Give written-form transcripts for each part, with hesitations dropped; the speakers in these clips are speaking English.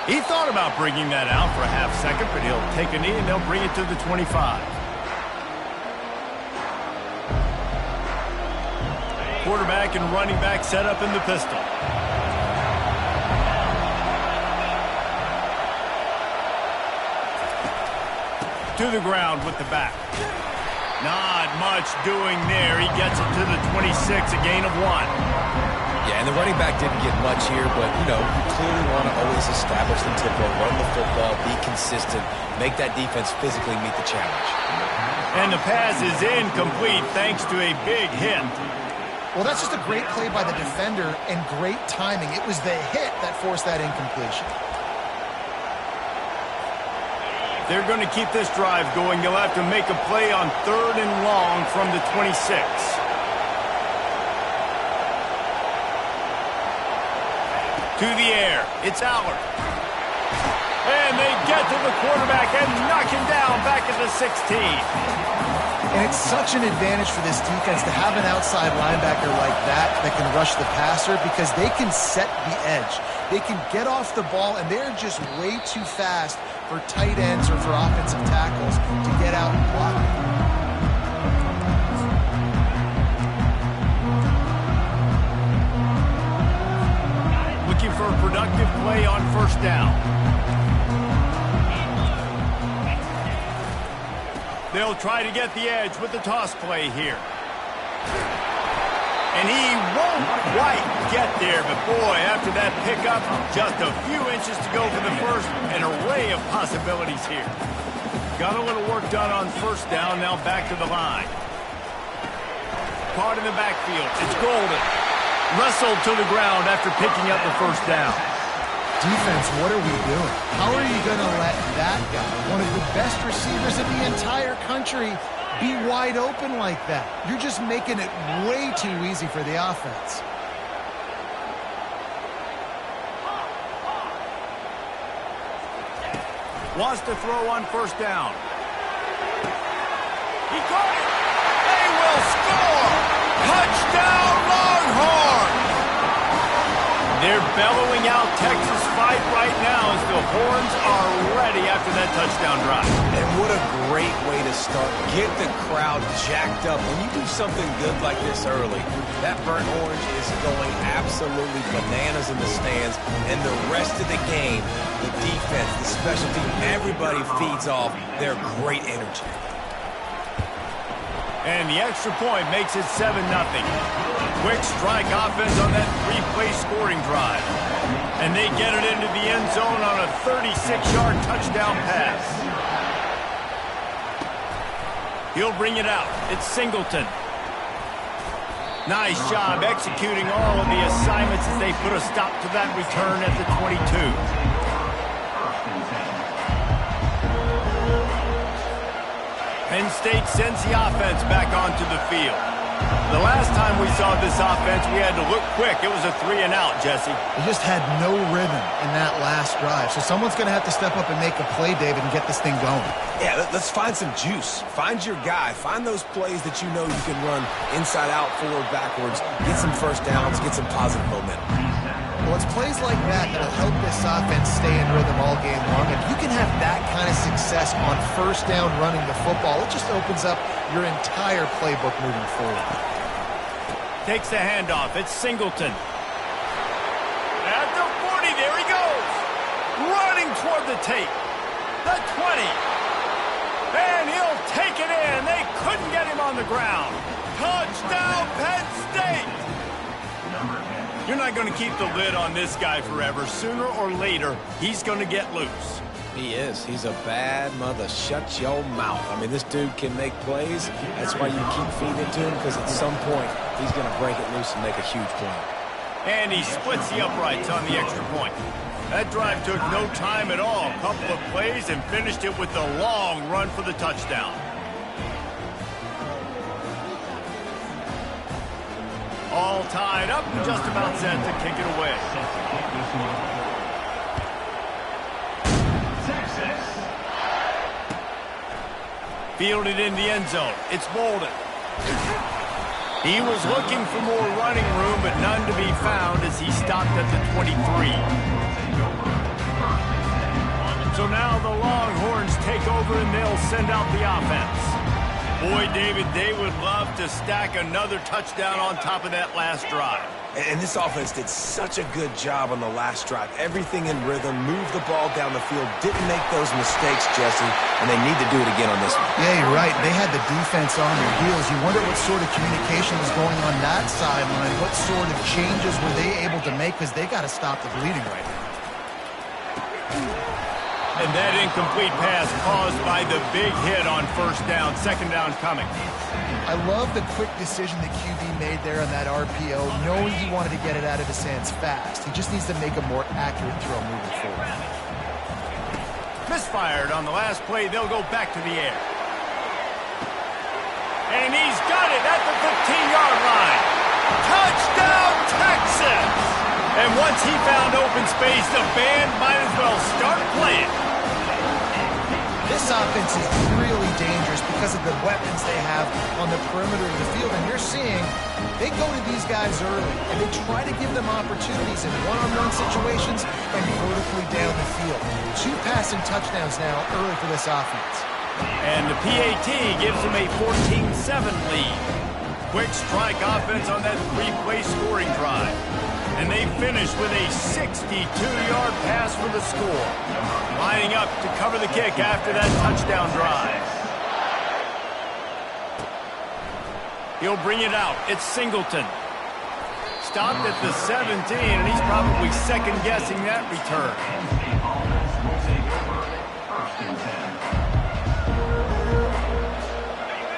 He thought about bringing that out for a half second, but he'll take a knee and they'll bring it to the 25. Quarterback and running back set up in the pistol. To the ground with the back. Not much doing there. He gets it to the 26, a gain of 1. Yeah, and the running back didn't get much here, but, you clearly want to always establish the tempo, run the football, be consistent, make that defense physically meet the challenge. And the pass is incomplete thanks to a big hit. Well, that's just a great play by the defender and great timing. It was the hit that forced that incompletion. They're going to keep this drive going. They'll have to make a play on 3rd and long from the 26. To the air. It's Allard. And they get to the quarterback and knock him down back at the 16. And it's such an advantage for this defense to have an outside linebacker like that can rush the passer because they can set the edge. They can get off the ball, and they're just way too fast for tight ends or for offensive tackles to get out and block it. Looking for a productive play on 1st down. They'll try to get the edge with the toss play here. And he won't quite get there, but boy, after that pickup, just a few inches to go for the first. An array of possibilities here. Got a little work done on 1st down, now back to the line. Caught in the backfield, it's Golden. Wrestled to the ground after picking up the 1st down. Defense, what are we doing? How are you going to let that guy, one of the best receivers in the entire country, be wide open like that? You're just making it way too easy for the offense. Wants to throw on 1st down. He got it. They will score. Touchdown, Longhorns. They're bellowing out Texas fight right now as the horns are ready after that touchdown drive. And what a great way to start. Get the crowd jacked up. When you do something good like this early, that burnt orange is going absolutely bananas in the stands. And the rest of the game, the defense, the special team, everybody feeds off their great energy. And the extra point makes it 7-0. Quick strike offense on that 3-play scoring drive. And they get it into the end zone on a 36-yard touchdown pass. He'll bring it out. It's Singleton. Nice job executing all of the assignments as they put a stop to that return at the 22. Penn State sends the offense back onto the field. The last time we saw this offense, we had to look quick. It was a 3-and-out, Jesse. They just had no rhythm in that last drive. So someone's going to have to step up and make a play, David, and get this thing going. Yeah, let's find some juice. Find your guy. Find those plays that you know you can run inside out, forward, backwards. Get some 1st downs. Get some positive momentum. Well, it's plays like that that'll help this offense stay in rhythm all game long. If you can have that kind of success on 1st down running the football, it just opens up your entire playbook moving forward. Takes the handoff. It's Singleton. At the 40, there he goes. Running toward the tape. The 20. And he'll take it in. They couldn't get him on the ground. Touchdown, Penn State. You're not going to keep the lid on this guy forever. Sooner or later, he's going to get loose. He is. He's a bad mother. Shut your mouth. I mean, this dude can make plays. That's why you keep feeding it to him, because at some point, he's going to break it loose and make a huge play. And he splits the uprights on the extra point. That drive took no time at all. A couple of plays and finished it with a long run for the touchdown. All tied up and just about set to kick it away. Fielded in the end zone. It's Bolden. He was looking for more running room, but none to be found as he stopped at the 23. take over, and they'll send out the offense. Boy, David, they would love to stack another touchdown on top of that last drive. And this offense did such a good job on the last drive. Everything in rhythm, moved the ball down the field, didn't make those mistakes, Jesse, and they need to do it again on this one. Yeah, you're right. They had the defense on their heels. You wonder what sort of communication was going on that sideline. What sort of changes were they able to make, because they got to stop the bleeding right now. And that incomplete pass caused by the big hit on first down, second down coming. I love the quick decision that QB made there on that RPO, knowing he wanted to get it out of his hands fast. He just needs to make a more accurate throw moving forward. Misfired on the last play. They'll go back to the air. And he's got it at the 15-yard line. Touchdown, Texas! And once he found open space, the band might as well start playing. This offense is really dangerous because of the weapons they have on the perimeter of the field. And you're seeing they go to these guys early, and they try to give them opportunities in one-on-one situations and vertically down the field. 2 passing touchdowns now early for this offense. And the PAT gives them a 14-7 lead. Quick strike offense on that 3-play scoring drive. And they finish with a 62-yard pass for the score. Lining up to cover the kick after that touchdown drive. He'll bring it out. It's Singleton. Stopped at the 17, and he's probably second-guessing that return.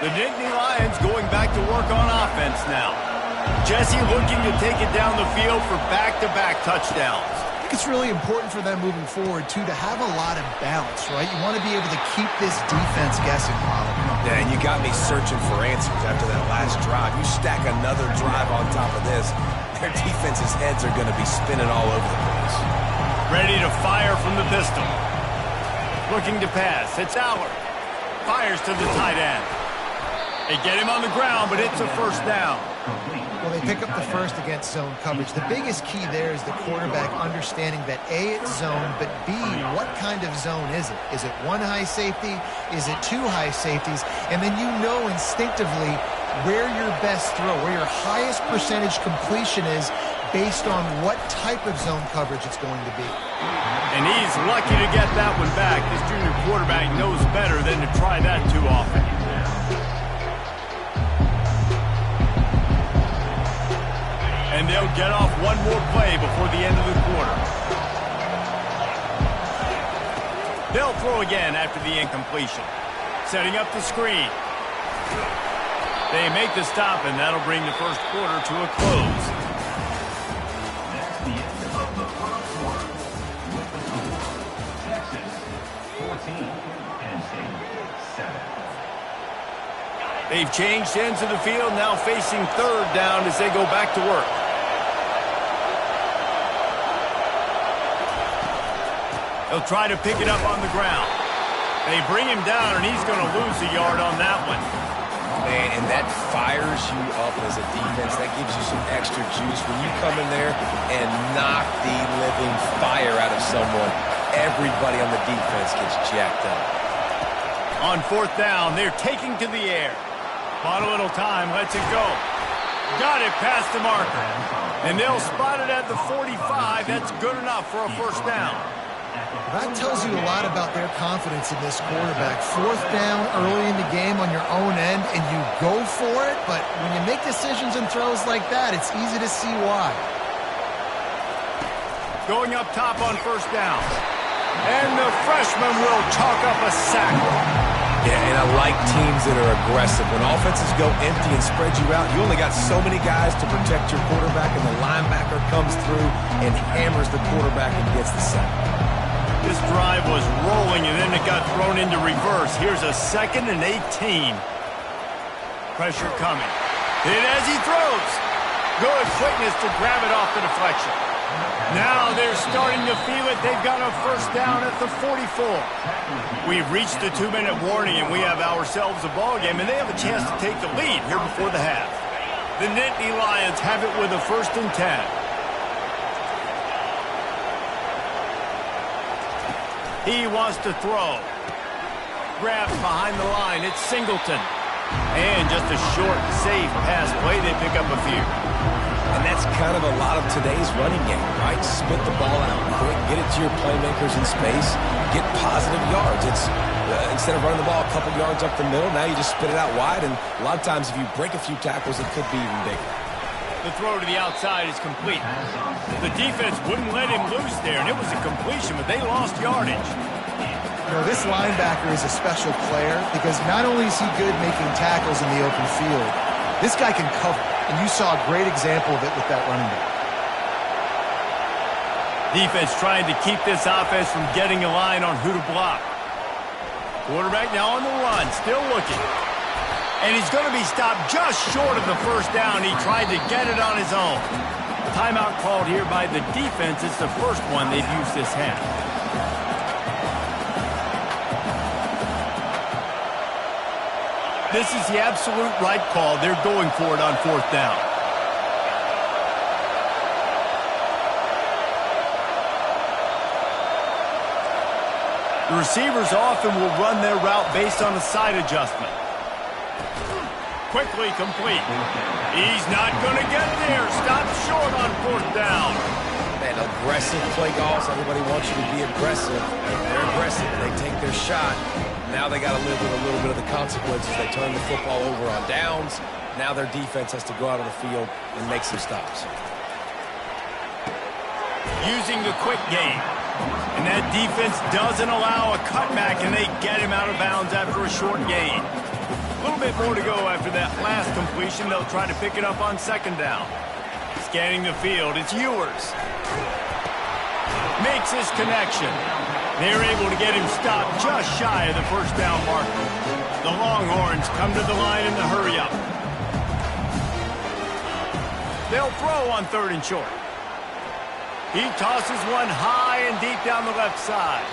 The Nittany Lions going back to work on offense now. Jesse looking to take it down the field for back-to-back touchdowns. I think it's really important for them moving forward, too, to have a lot of balance, right? You want to be able to keep this defense guessing, Molly. Yeah, and you got me searching for answers after that last drive. You stack another drive on top of this, their defense's heads are going to be spinning all over the place. Ready to fire from the pistol. Looking to pass. It's Allard. Fires to the tight end. They get him on the ground, but it's a first down. Well, they pick up the first against zone coverage. The biggest key there is the quarterback understanding that A, it's zone, but B, what kind of zone is it? Is it 1 high safety? Is it 2 high safeties? And then you know instinctively where your best throw, where your highest percentage completion is based on what type of zone coverage it's going to be. And he's lucky to get that one back. This junior quarterback knows better than to try that too often. And they'll get off one more play before the end of the quarter. They'll throw again after the incompletion. Setting up the screen. They make the stop, and that'll bring the first quarter to a close. That's the end of the first quarter. Texas 14, Penn State 7. They've changed ends of the field, now facing third down as they go back to work. They'll try to pick it up on the ground. They bring him down, and he's going to lose a yard on that one. Man, and that fires you up as a defense. That gives you some extra juice. When you come in there and knock the living fire out of someone, everybody on the defense gets jacked up. On fourth down, they're taking to the air. Bought a little time, lets it go. Got it past the marker. And they'll spot it at the 45. That's good enough for a first down. That tells you a lot about their confidence in this quarterback. Fourth down early in the game on your own end, and you go for it, but when you make decisions and throws like that, it's easy to see why. Going up top on first down. And the freshman will chalk up a sack. Yeah, and I like teams that are aggressive. When offenses go empty and spread you out, you only got so many guys to protect your quarterback, and the linebacker comes through and hammers the quarterback and gets the sack. This drive was rolling, and then it got thrown into reverse. Here's a 2nd and 18. Pressure coming. Hit as he throws. Good quickness to grab it off the deflection. Now they're starting to feel it. They've got a first down at the 44. We've reached the 2-minute warning, and we have ourselves a ball game, and they have a chance to take the lead here before the half. The Nittany Lions have it with a 1st and 10. He wants to throw. grabs behind the line. It's Singleton. And just a short, safe pass play. They pick up a few. And that's kind of a lot of today's running game, right? Spit the ball out quick, get it to your playmakers in space, get positive yards. It's instead of running the ball a couple yards up the middle, now you just spit it out wide. And a lot of times if you break a few tackles, it could be even bigger. The throw to the outside is complete. The defense wouldn't let him loose there, and it was a completion, but they lost yardage. You know, this linebacker is a special player because not only is he good making tackles in the open field, this guy can cover. And you saw a great example of it with that running back. Defense trying to keep this offense from getting a line on who to block. Quarterback now on the run, still looking. And he's going to be stopped just short of the first down. He tried to get it on his own. Timeout called here by the defense. It's the first one they've used this half. This is the absolute right call. They're going for it on fourth down. The receivers often will run their route based on a side adjustment. Quickly complete. He's not going to get there. Stop short on fourth down. Man, aggressive play calls. Everybody wants you to be aggressive. They're aggressive. They take their shot. Now they got to live with a little bit of the consequences. They turn the football over on downs. Now their defense has to go out on the field and make some stops. Using the quick game. And that defense doesn't allow a cutback, and they get him out of bounds after a short gain. A little bit more to go after that last completion. They'll try to pick it up on second down. Scanning the field, it's Ewers. Makes his connection. They're able to get him stopped just shy of the first down marker. The Longhorns come to the line in the hurry-up. They'll throw on third and short. He tosses one high and deep down the left side.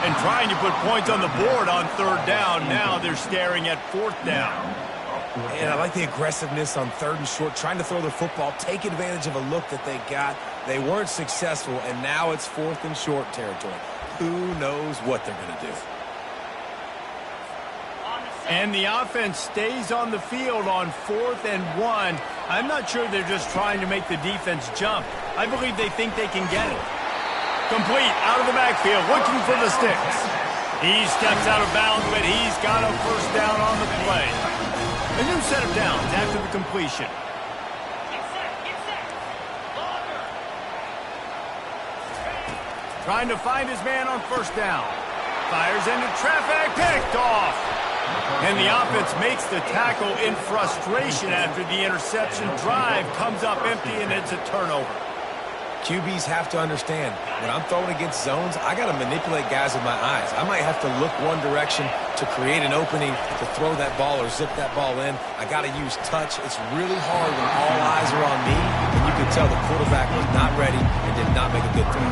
And trying to put points on the board on third down. Now they're staring at fourth down. And I like the aggressiveness on third and short, trying to throw the football, take advantage of a look that they got. They weren't successful, and now it's fourth and short territory. Who knows what they're going to do? And the offense stays on the field on 4th and 1. I'm not sure they're just trying to make the defense jump. I believe they think they can get it. Complete out of the backfield, looking for the sticks. He steps out of bounds, but he's got a first down on the play. A new set of downs after the completion. Trying to find his man on first down. Fires into traffic, picked off. And the offense makes the tackle in frustration after the interception. Drive comes up empty, and it's a turnover. QBs have to understand, when I'm throwing against zones, I got to manipulate guys with my eyes. I might have to look one direction to create an opening to throw that ball or zip that ball in. I got to use touch. It's really hard when all eyes are on me, and you can tell the quarterback was not ready and did not make a good throw.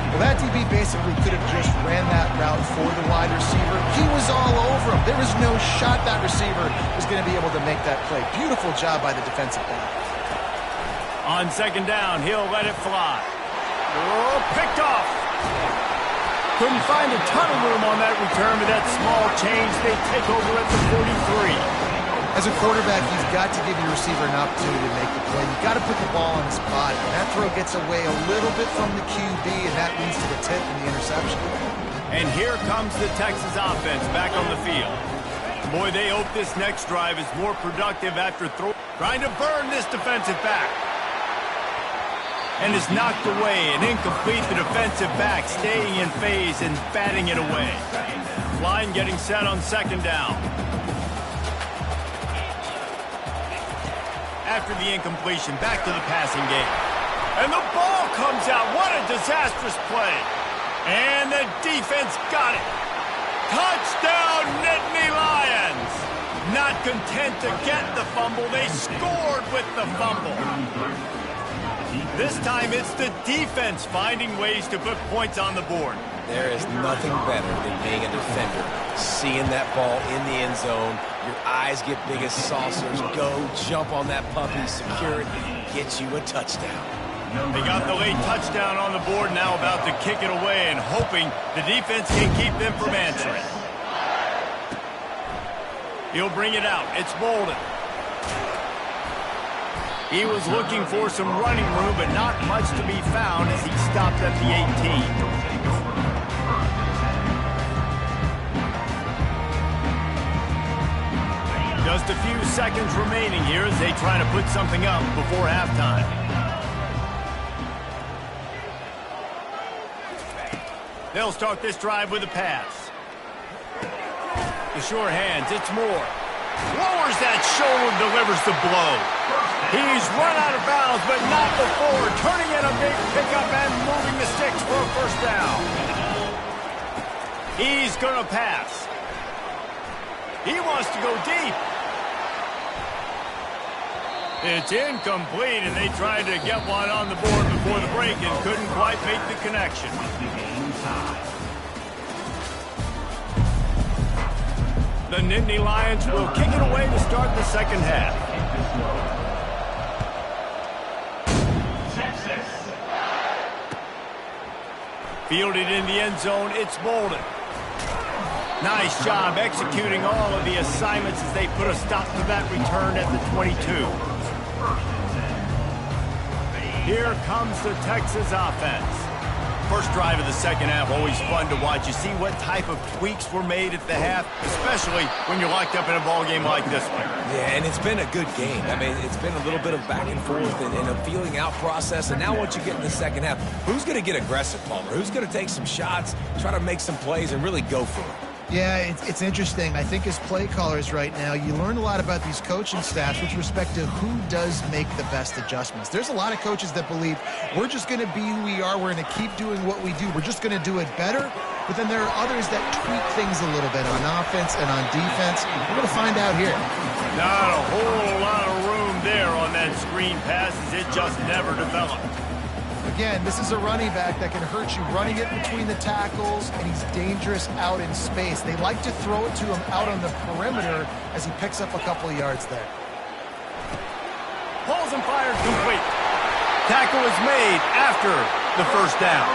Well, that DB basically could have just ran that route for the wide receiver. He was all over him. There was no shot that receiver was going to be able to make that play. Beautiful job by the defensive back. On second down, he'll let it fly. Oh, picked off. Couldn't find a ton of room on that return, but that small change, they take over at the 43. As a quarterback, you've got to give your receiver an opportunity to make the play. You've got to put the ball on his body. And that throw gets away a little bit from the QB, and that leads to the tip and the interception. And here comes the Texas offense back on the field. Boy, they hope this next drive is more productive after trying to burn this defensive back. And is knocked away and incomplete. The defensive back staying in phase and batting it away. Line getting set on second down. After the incompletion, back to the passing game. And the ball comes out. What a disastrous play. And the defense got it. Touchdown, Nittany Lions. Not content to get the fumble, they scored with the fumble. This time it's the defense finding ways to put points on the board. There is nothing better than being a defender, seeing that ball in the end zone. Your eyes get big as saucers. Go, jump on that puppy, secure it, get you a touchdown. They got the late touchdown on the board, now about to kick it away and hoping the defense can keep them from answering. He'll bring it out. It's Bolden. He was looking for some running room, but not much to be found as he stopped at the 18. Just a few seconds remaining here as they try to put something up before halftime. They'll start this drive with a pass. The sure hands, it's Moore. Lowers that shoulder, delivers the blow. He's run out of bounds, but not before. Turning in a big pickup and moving the sticks for a first down. He's going to pass. He wants to go deep. It's incomplete, and they tried to get one on the board before the break and couldn't quite make the connection. The Nittany Lions will kick it away to start the second half. Fielded in the end zone, it's Bolden. Nice job executing all of the assignments as they put a stop to that return at the 22. Here comes the Texas offense. First drive of the second half, always fun to watch. You see what type of tweaks were made at the half, especially when you're locked up in a ball game like this one. Yeah, and it's been a good game. I mean, it's been a little bit of back and forth and a feeling out process. And now once you get in the second half, who's going to get aggressive, Palmer? Who's going to take some shots, try to make some plays, and really go for it? Yeah, it's interesting. I think as play callers right now, you learn a lot about these coaching staffs with respect to who does make the best adjustments. There's a lot of coaches that believe we're just going to be who we are. We're going to keep doing what we do. We're just going to do it better. But then there are others that tweak things a little bit on offense and on defense. We're going to find out here. Not a whole lot of room there on that screen pass as it just never developed. Again, this is a running back that can hurt you running it between the tackles, and he's dangerous out in space. They like to throw it to him out on the perimeter as he picks up a couple of yards there. Pulls and fires complete. Tackle is made after the first down.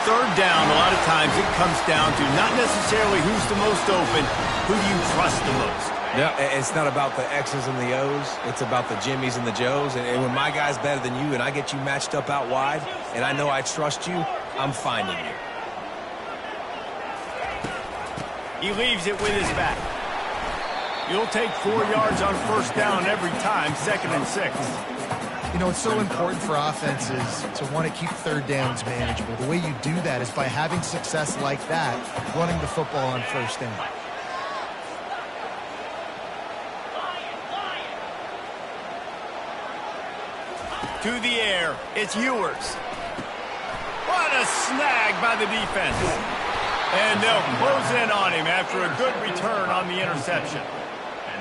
Third down, a lot of times it comes down to not necessarily who's the most open, who do you trust the most. Yeah, it's not about the X's and the O's. It's about the Jimmies and the Joes. And when my guy's better than you and I get you matched up out wide and I know I trust you, I'm finding you. He leaves it with his back. You'll take 4 yards on first down every time, 2nd and 6. You know, it's so important for offenses to want to keep third downs manageable. The way you do that is by having success like that, running the football on first down. To the air, it's Ewers. What a snag by the defense. And they'll close in on him after a good return on the interception.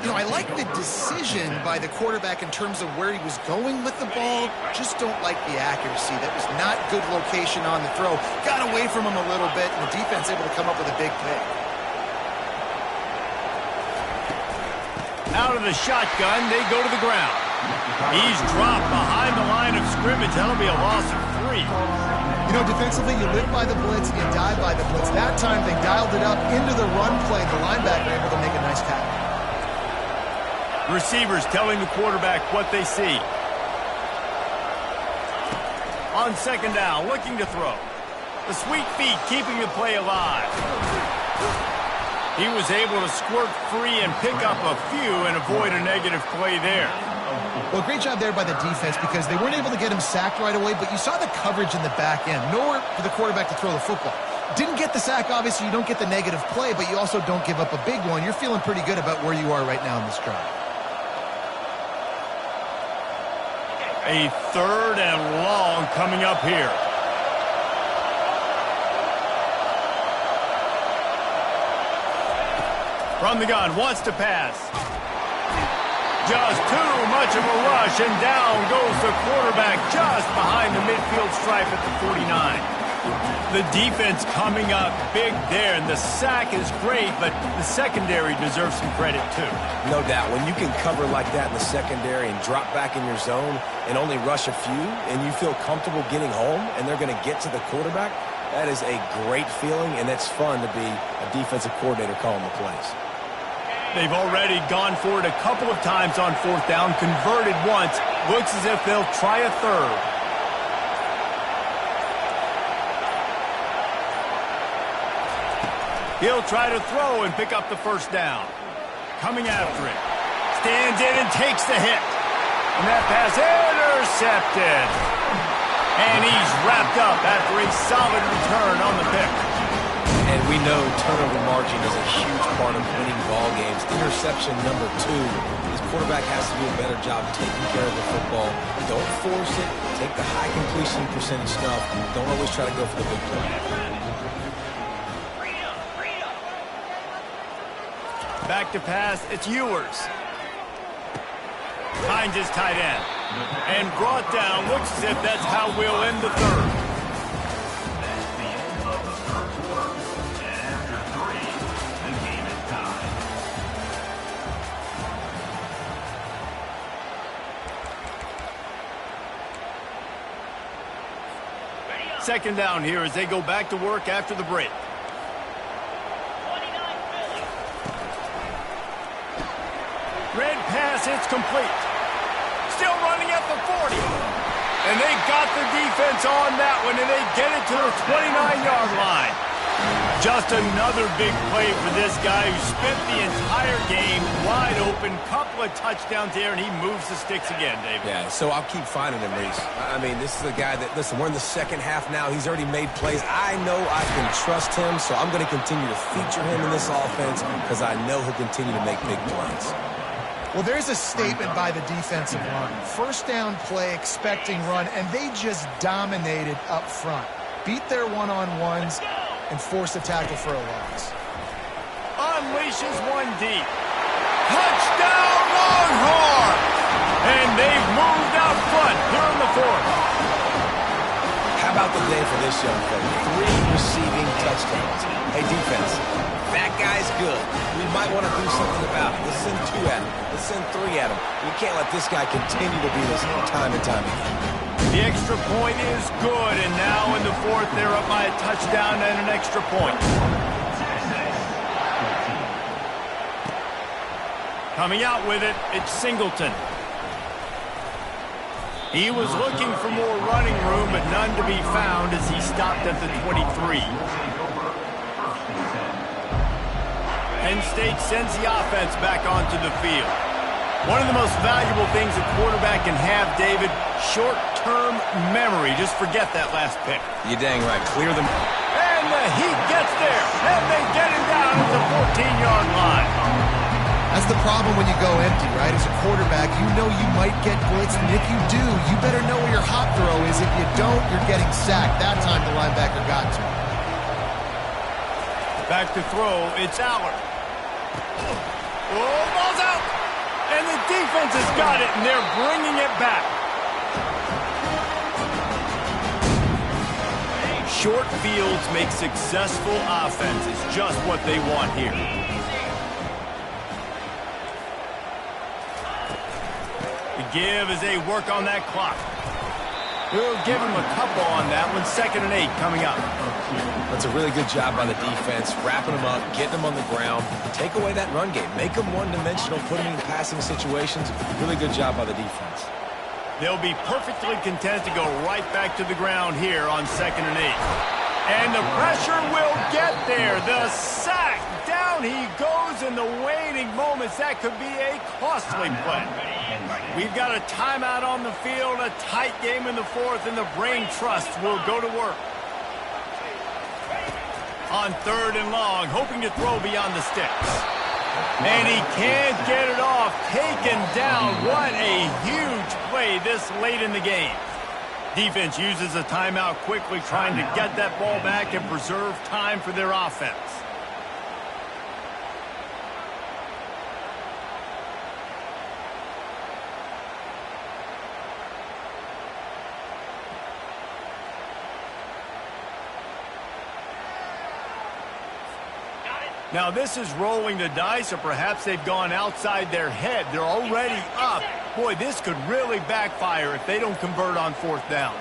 You know, I like the decision by the quarterback in terms of where he was going with the ball. Just don't like the accuracy. That was not good location on the throw. Got away from him a little bit, and the defense able to come up with a big pick. Out of the shotgun, they go to the ground. He's dropped behind the line of scrimmage. That'll be a loss of 3. You know, defensively, you live by the blitz, you die by the blitz. That time, they dialed it up into the run play. The linebacker able to make a nice tackle. Receivers telling the quarterback what they see. On second down, looking to throw. The sweet feet keeping the play alive. He was able to squirt free and pick up a few and avoid a negative play there. Well, great job there by the defense because they weren't able to get him sacked right away, but you saw the coverage in the back end. Nowhere for the quarterback to throw the football. Didn't get the sack, obviously. You don't get the negative play, but you also don't give up a big one. You're feeling pretty good about where you are right now in this drive. A 3rd and long coming up here. From the gun, wants to pass. Just too much of a rush, and down goes the quarterback just behind the midfield stripe at the 49. The defense coming up big there, and the sack is great, but the secondary deserves some credit too. No doubt. When you can cover like that in the secondary and drop back in your zone and only rush a few, and you feel comfortable getting home, and they're going to get to the quarterback, that is a great feeling, and it's fun to be a defensive coordinator calling the plays. They've already gone for it a couple of times on fourth down, converted once. Looks as if they'll try a third. He'll try to throw and pick up the first down. Coming after it. Stands in and takes the hit. And that pass intercepted. And he's wrapped up after a solid return on the pick. And we know turnover margin is a huge part of winning ball games. Interception number 2. His quarterback has to do a better job taking care of the football. Don't force it. Take the high completion percentage stuff. Don't always try to go for the big play. Back to pass. It's Ewers. Finds his tight end. And brought down. Looks as if that's how we'll end the third. That's the end of the first quarter. And after 3, the game is tied. Second down here as they go back to work after the break. Red pass, it's complete. Still running at the 40. And they got the defense on that one, and they get it to the 29-yard line. Just another big play for this guy who spent the entire game wide open. Couple of touchdowns here, and he moves the sticks again, David. Yeah, so I'll keep finding him, Reese. I mean, this is a guy that, listen, we're in the second half now. He's already made plays. I know I can trust him, so I'm going to continue to feature him in this offense because I know he'll continue to make big plays. Well, there's a statement by the defensive line. First down play, expecting run, and they just dominated up front. Beat their one-on-ones and forced a tackle for a loss. Unleashes one deep. Touchdown, Longhorn! And they've moved out front here in the fourth. How about the day for this young fella? 3 receiving touchdowns. Hey, defense, that guy's good. We might want to do something about it. Let's send 2 at him. Let's send 3 at him. We can't let this guy continue to be this time and time again. The extra point is good, and now in the fourth, they're up by a touchdown and an extra point. Coming out with it, it's Singleton. He was looking for more running room, but none to be found as he stopped at the 23. Penn State sends the offense back onto the field. One of the most valuable things a quarterback can have, David, short-term memory. Just forget that last pick. You're dang right. Clear them. And the heat gets there, and they get him down at the 14-yard line. That's the problem when you go empty, right? As a quarterback, you know you might get blitzed, and if you do, you better know where your hot throw is. If you don't, you're getting sacked. That time the linebacker got to him. Back to throw, it's Allard. Oh, ball's out! And the defense has got it, and they're bringing it back. Short fields make successful offenses, just what they want here. The give as they work on that clock. We'll give them a couple on that one. 2nd and 8 coming up. That's a really good job by the defense, wrapping them up, getting them on the ground. Take away that run game. Make them one-dimensional, put them in passing situations. Really good job by the defense. They'll be perfectly content to go right back to the ground here on 2nd and 8. And the pressure will get there. The sack. Down he goes in the waning moments. That could be a costly play. We've got a timeout on the field, a tight game in the fourth, and the brain trust will go to work. On 3rd and long, hoping to throw beyond the sticks. And he can't get it off. Taken down. What a huge play this late in the game. Defense uses a timeout quickly, trying to get that ball back and preserve time for their offense. Now, this is rolling the dice, or perhaps they've gone outside their head. They're already up. Boy, this could really backfire if they don't convert on 4th down.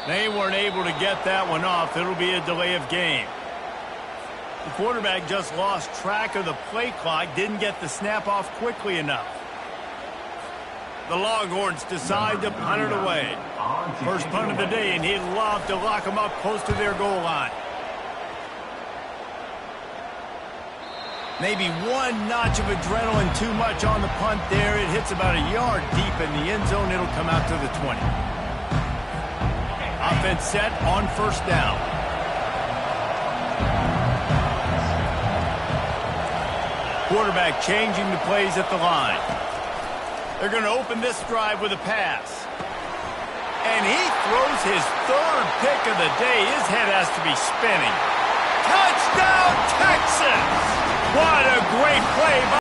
They weren't able to get that one off. It'll be a delay of game. The quarterback just lost track of the play clock, didn't get the snap off quickly enough. The Longhorns decide to punt it away. First punt of the day, and he'd love to lock them up close to their goal line. Maybe one notch of adrenaline too much on the punt there. It hits about a yard deep in the end zone. It'll come out to the 20. Offense set on first down. Quarterback changing the plays at the line. They're going to open this drive with a pass. And he throws his third pick of the day. His head has to be spinning. Touchdown, Texas! What a great play by